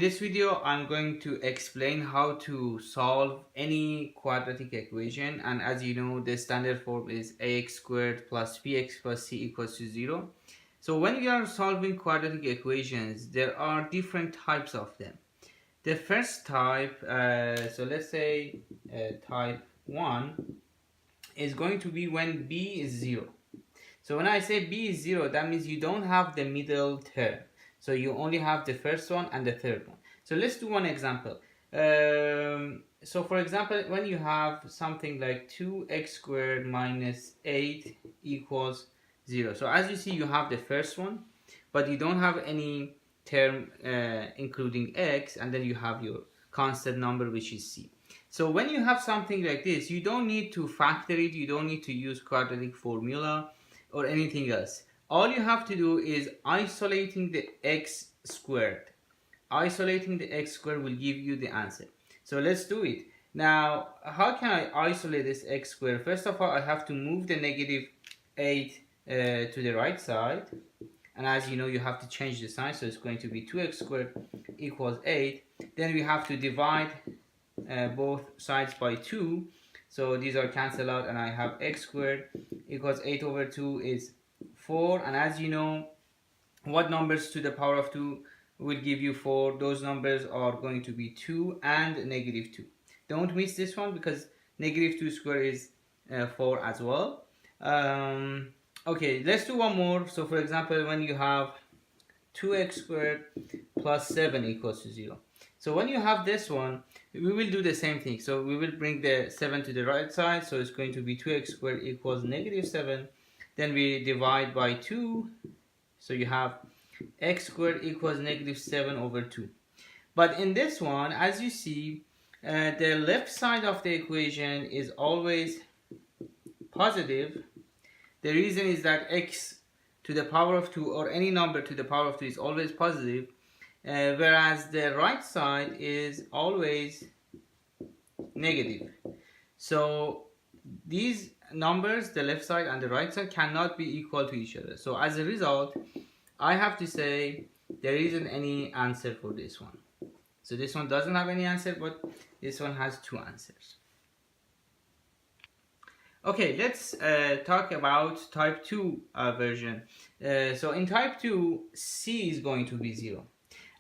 this video, I'm going to explain how to solve any quadratic equation, and as you know, the standard form is ax squared plus bx plus c equals to 0. So when we are solving quadratic equations, there are different types of them. The first type, so let's say type 1 is going to be when b is 0. So when I say b is 0, that means you don't have the middle term. So you only have the first one and the third one. So let's do one example. So for example, when you have something like 2x squared minus 8 equals 0. So as you see, you have the first one, but you don't have any term including x, and then you have your constant number, which is c. So when you have something like this, you don't need to factor it, you don't need to use quadratic formula or anything else. All you have to do is isolating the x squared. Isolating the x squared will give you the answer. So let's do it. Now, how can I isolate this x squared? First of all, I have to move the negative 8 to the right side. And as you know, you have to change the sign. So it's going to be 2x squared equals 8. Then we have to divide both sides by 2. So these are cancelled out, and I have x squared equals 8 over 2 is 4. And as you know, what numbers to the power of 2 will give you 4? Those numbers are going to be 2 and negative 2. Don't miss this one, because negative 2 squared is 4 as well. Okay, let's do one more. So for example, when you have 2x squared plus 7 equals to 0. So when you have this one, we will do the same thing. So we will bring the 7 to the right side. So it's going to be 2x squared equals negative 7. Then we divide by 2. So you have x squared equals negative 7 over 2. But in this one, as you see, the left side of the equation is always positive. The reason is that x to the power of 2, or any number to the power of 2, is always positive, whereas the right side is always negative. So these numbers, the left side and the right side, cannot be equal to each other. So as a result, I have to say there isn't any answer for this one. So this one doesn't have any answer, but this one has 2 answers. Okay, let's talk about type 2 version. So in type 2, c is going to be 0.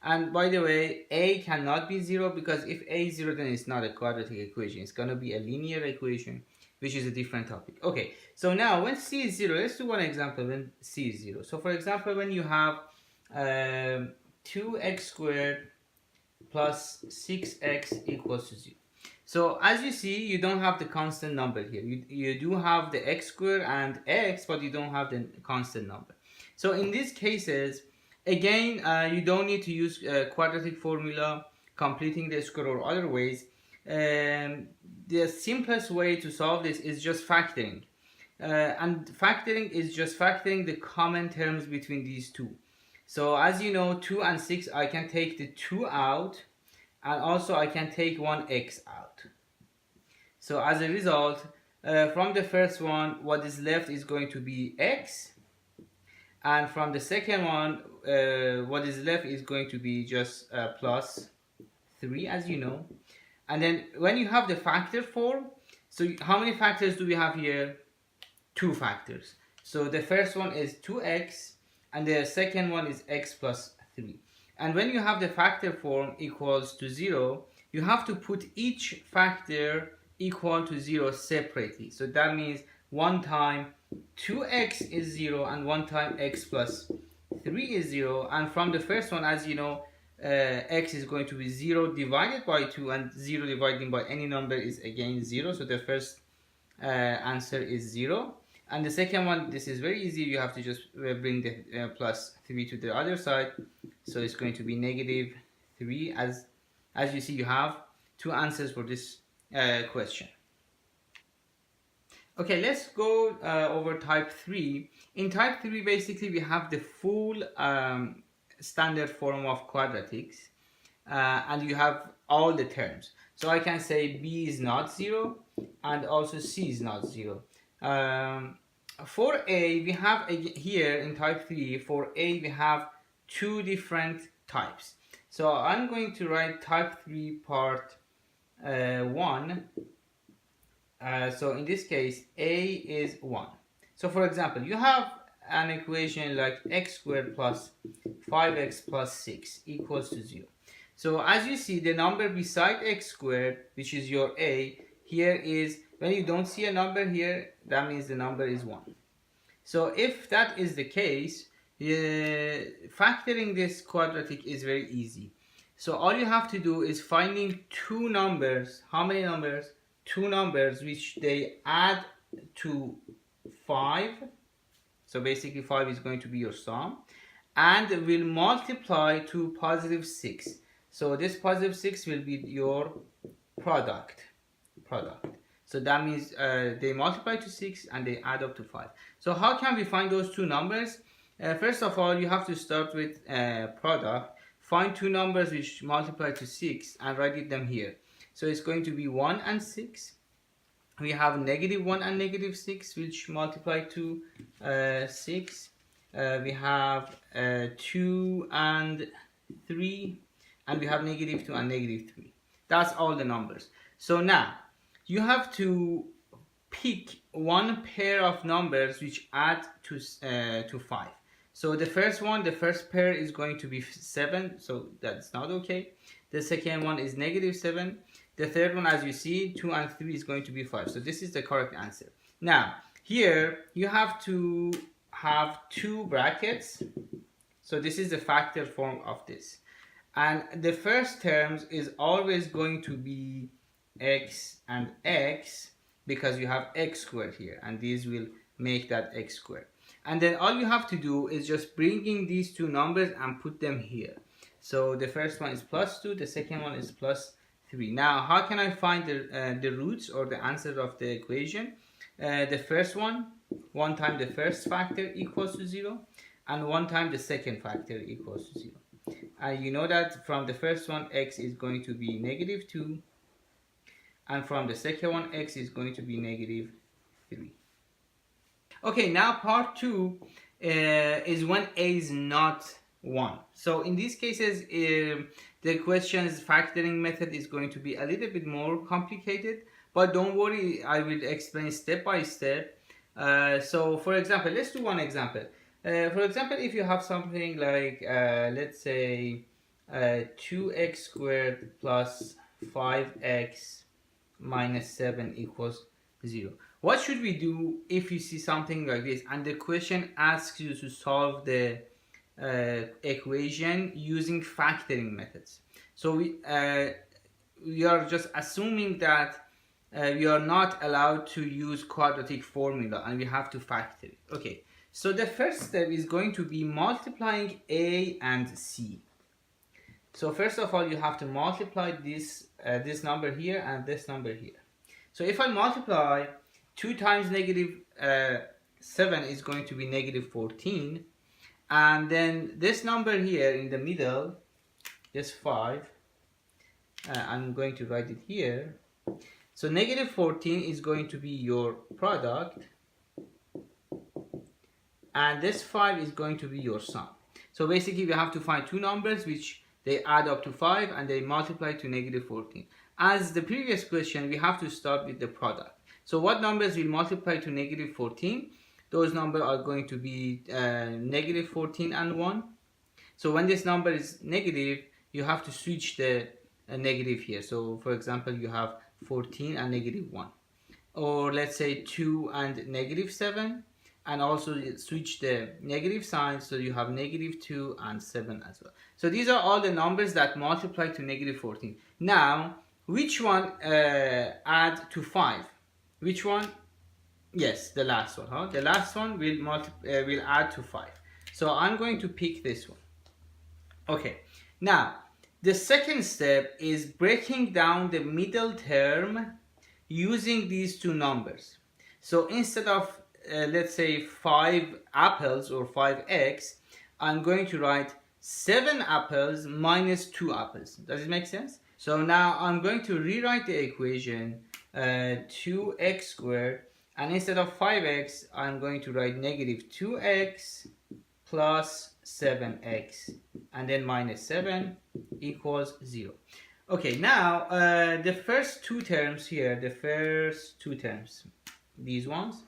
And by the way, a cannot be 0, because if a is 0, then it's not a quadratic equation. It's going to be a linear equation, which is a different topic. Okay, so now when c is 0, let's do one example when c is 0. So for example, when you have 2x squared plus 6x equals to 0. So as you see, you don't have the constant number here. You do have the x squared and x, but you don't have the constant number. So in these cases, again, you don't need to use quadratic formula, completing the square, or other ways. The simplest way to solve this is just factoring. And factoring is just factoring the common terms between these two. So as you know, 2 and 6, I can take the 2 out, and also I can take one x out. So as a result, from the first one, what is left is going to be x, and from the second one, what is left is going to be just plus 3, as you know. And then when you have the factor form, so how many factors do we have here? 2 factors. So the first one is 2x, and the second one is x plus 3. And when you have the factor form equals to 0, you have to put each factor equal to 0 separately. So that means one time 2x is 0, and one time x plus 3 is 0. And from the first one, as you know, x is going to be 0 divided by 2, and 0 divided by any number is again 0. So the first answer is 0. And the second one, this is very easy. You have to just bring the plus 3 to the other side. So it's going to be negative 3. As you see, you have 2 answers for this question. Okay, let's go over type 3. In type 3, basically, we have the full standard form of quadratics. And you have all the terms. So I can say b is not 0, and also c is not 0. For a, we have here in type 3, for a we have 2 different types. So I'm going to write type 3 part 1. So in this case, a is 1. So for example, you have an equation like x squared plus 5x plus 6 equals to 0. So as you see, the number beside x squared, which is your a, here is, when you don't see a number here, that means the number is 1. So if that is the case, factoring this quadratic is very easy. So all you have to do is finding two numbers. How many numbers? Two numbers which they add to 5. So basically 5 is going to be your sum, and will multiply to positive 6. So this positive 6 will be your product. So that means they multiply to 6 and they add up to 5. So how can we find those two numbers? First of all, you have to start with product. Find two numbers which multiply to 6 and write them here. So it's going to be 1 and 6. We have negative 1 and negative 6 which multiply to 6. We have 2 and 3, and we have negative 2 and negative 3. That's all the numbers. So now you have to pick one pair of numbers which add to 5. So the first pair is going to be 7, so that's not okay. The second one is negative 7. The third one, as you see, 2 and 3 is going to be 5. So this is the correct answer. Now, here you have to have two brackets. So this is the factor form of this. And the first terms is always going to be x and x, because you have x squared here, and these will make that x squared. And then all you have to do is just bringing these two numbers and put them here. So the first one is plus 2, the second one is plus 3. Now, how can I find the roots or the answer of the equation? The first one time the first factor equals to 0, and one time the second factor equals to 0. And you know that from the first one, x is going to be negative 2, and from the second one, x is going to be negative 3. Okay, now part 2 is when a is not 1. So in these cases, the question's factoring method is going to be a little bit more complicated, but don't worry, I will explain step by step. So for example, let's do one example. For example, if you have something like, let's say, 2x squared plus 5x minus 7 equals 0. What should we do if you see something like this and the question asks you to solve the equation using factoring methods? So we are just assuming that we are not allowed to use quadratic formula and we have to factor it. Okay, so the first step is going to be multiplying a and c. So first of all, you have to multiply this number here and this number here. So if I multiply, 2 times negative 7 is going to be negative 14. And then this number here in the middle, this 5, I'm going to write it here. So negative 14 is going to be your product. And this 5 is going to be your sum. So basically we have to find two numbers which they add up to 5 and they multiply to negative 14. As the previous question, we have to start with the product. So what numbers will multiply to negative 14? Those numbers are going to be negative 14 and 1. So when this number is negative, you have to switch the negative here. So for example, you have 14 and negative 1. Or let's say 2 and negative 7. And also switch the negative sign, so you have negative 2 and 7 as well. So these are all the numbers that multiply to negative 14. Now, which one add to 5? Which one? Yes, the last one. Huh? The last one will add to 5. So I'm going to pick this one. Okay. Now, the second step is breaking down the middle term using these two numbers. So instead of let's say 5 apples or 5x, I'm going to write 7 apples minus 2 apples. Does it make sense? So now I'm going to rewrite the equation 2x squared, and instead of 5x, I'm going to write negative 2x plus 7x and then minus 7 equals 0. Okay, now the first two terms here, these ones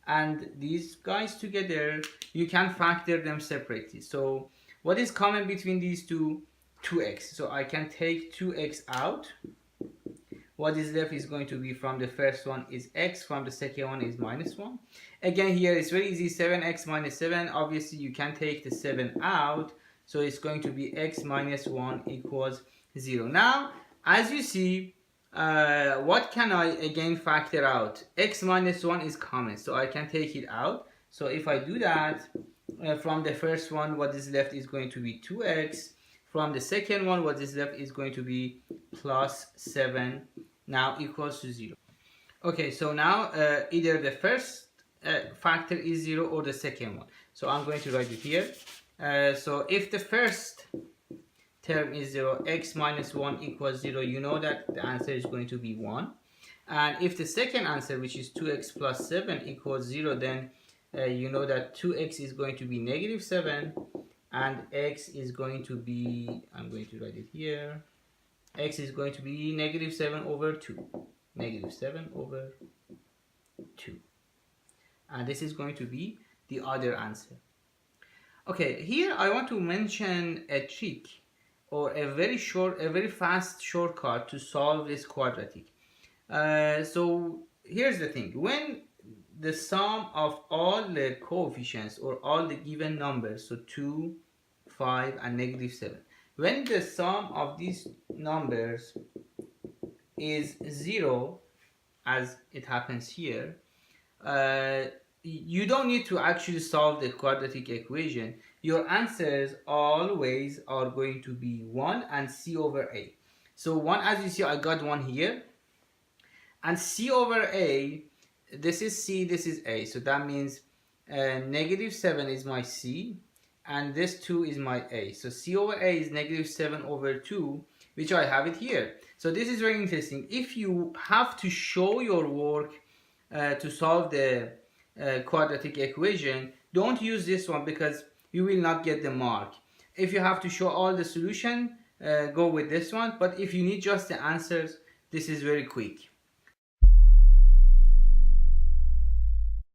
and these guys together, you can factor them separately. So what is common between these two? 2x. So I can take 2x out. What is left is going to be, from the first one is x, from the second one is minus 1. Again, here it's very easy, 7x minus 7. Obviously you can take the 7 out, so it's going to be x minus 1 equals 0. Now as you see, what can I again factor out? X minus 1 is common, so I can take it out. So if I do that, from the first one what is left is going to be 2x. From the second one what is left is going to be plus 7, now equals to 0. Okay, so now either the first factor is 0 or the second one. So I'm going to write it here. So if the first term is 0, x minus 1 equals 0, you know that the answer is going to be 1. And if the second answer, which is 2x plus 7 equals 0, then you know that 2x is going to be negative 7 and x is going to be, I'm going to write it here, x is going to be negative 7 over 2. Negative 7 over 2. And this is going to be the other answer. Okay, here I want to mention a trick or a very fast shortcut to solve this quadratic. So here's the thing. When the sum of all the coefficients or all the given numbers, so 2, 5 and negative 7, when the sum of these numbers is 0, as it happens here, you don't need to actually solve the quadratic equation. Your answers always are going to be 1 and c over a. So 1, as you see, I got 1 here, and c over a, this is c, this is a, so that means negative 7 is my c and this 2 is my a. So c over a is negative 7 over 2, which I have it here. So this is very interesting. If you have to show your work to solve the quadratic equation, don't use this one because you will not get the mark. If you have to show all the solution, go with this one, but if you need just the answers, this is very quick.